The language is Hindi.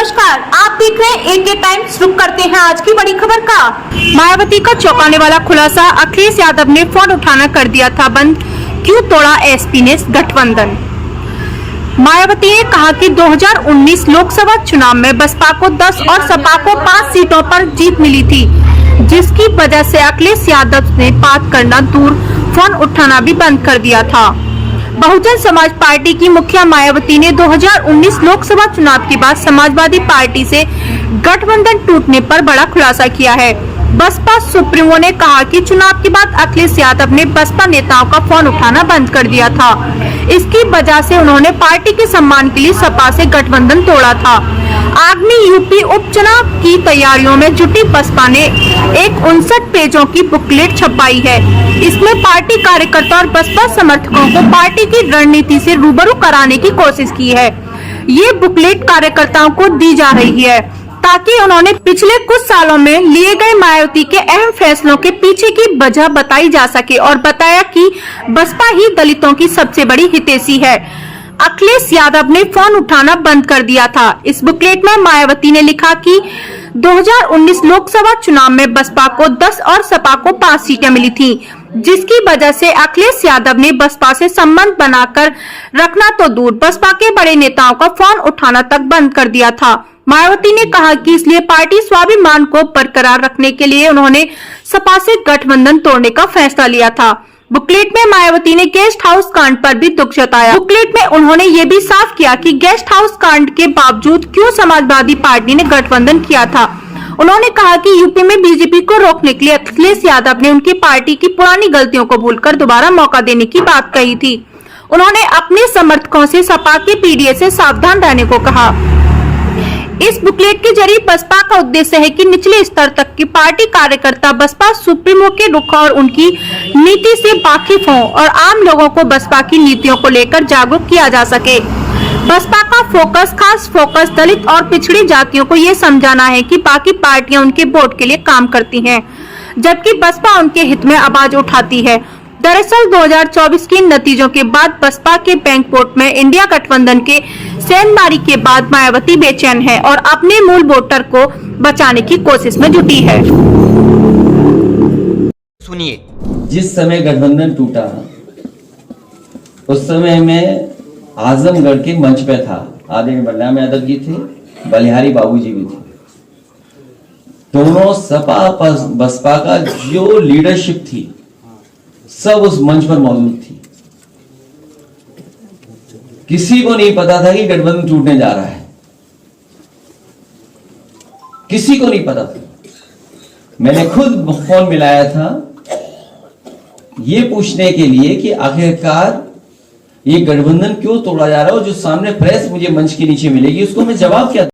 नमस्कार, आप देख रहे हैं AK टाइम्स। शुरू करते हैं आज की बड़ी खबर का। मायावती का चौंकाने वाला खुलासा, अखिलेश यादव ने फोन उठाना कर दिया था बंद, क्यों तोड़ा एसपी ने गठबंधन। मायावती ने कहा कि 2019 लोकसभा चुनाव में बसपा को 10 और सपा को 5 सीटों पर जीत मिली थी, जिसकी वजह से अखिलेश यादव ने बात करना दूर, फोन उठाना भी बंद कर दिया था। बहुजन समाज पार्टी की मुखिया मायावती ने 2019 लोकसभा चुनाव के बाद समाजवादी पार्टी से गठबंधन टूटने पर बड़ा खुलासा किया है। बसपा सुप्रीमो ने कहा कि चुनाव के बाद अखिलेश यादव ने बसपा नेताओं का फोन उठाना बंद कर दिया था। इसकी वजह से उन्होंने पार्टी के सम्मान के लिए सपा से गठबंधन तोड़ा था। आगामी यूपी उपचुनाव की तैयारियों में जुटी बसपा ने एक 59 पेजों की बुकलेट छपाई है। इसमें पार्टी कार्यकर्ता और बसपा समर्थकों को पार्टी की रणनीति से रूबरू कराने की कोशिश की है। ये बुकलेट कार्यकर्ताओं को दी जा रही है ताकि उन्होंने पिछले कुछ सालों में लिए गए मायावती के अहम फैसलों के पीछे की वजह बताई जा सके और बताया कि बसपा ही दलितों की सबसे बड़ी हितैषी है। अखिलेश यादव ने फोन उठाना बंद कर दिया था। इस बुकलेट में मायावती ने लिखा कि 2019 लोकसभा चुनाव में बसपा को 10 और सपा को 5 सीटें मिली थी, जिसकी वजह से अखिलेश यादव ने बसपा से संबंध बनाकर रखना तो दूर, बसपा के बड़े नेताओं का फोन उठाना तक बंद कर दिया था। मायावती ने कहा कि इसलिए पार्टी स्वाभिमान को बरकरार रखने के लिए उन्होंने सपा से गठबंधन तोड़ने का फैसला लिया था। बुकलेट में मायावती ने गेस्ट हाउस कांड पर भी दुख जताया। बुकलेट में उन्होंने ये भी साफ किया कि गेस्ट हाउस कांड के बावजूद क्यों समाजवादी पार्टी ने गठबंधन किया था। उन्होंने कहा कि यूपी में बीजेपी को रोकने के लिए अखिलेश यादव ने उनकी पार्टी की पुरानी गलतियों को भूलकर दोबारा मौका देने की बात कही थी। उन्होंने अपने समर्थकों से सपा के पीडीए से सावधान रहने को कहा। इस बुकलेट के जरिए बसपा का उद्देश्य है कि निचले स्तर तक की पार्टी कार्यकर्ता बसपा सुप्रीमो के रुख और उनकी नीति से वाकिफ हों और आम लोगों को बसपा की नीतियों को लेकर जागरूक किया जा सके। बसपा का खास फोकस दलित और पिछड़ी जातियों को ये समझाना है कि बाकी पार्टियां उनके वोट के लिए काम करती हैं, जबकि बसपा उनके हित में आवाज उठाती है। दरअसल 2024 के नतीजों के बाद बसपा के बैंक वोट में इंडिया गठबंधन के सेंधमारी के बाद मायावती बेचैन है और अपने मूल वोटर को बचाने की कोशिश में जुटी है। सुनिए, जिस समय गठबंधन टूटा उस समय मैं आजमगढ़ के मंच पे था। आदरणीय बलराम यादव जी थे, बलिहारी बाबूजी भी थे। दोनों सपा बसपा का जो लीडरशिप थी सब उस मंच पर मौजूद थी। किसी को नहीं पता था कि गठबंधन टूटने जा रहा है, किसी को नहीं पता था। मैंने खुद फोन मिलाया था ये पूछने के लिए कि आखिरकार ये गठबंधन क्यों तोड़ा जा रहा है, और जो सामने प्रेस मुझे मंच के नीचे मिलेगी उसको मैं जवाब क्या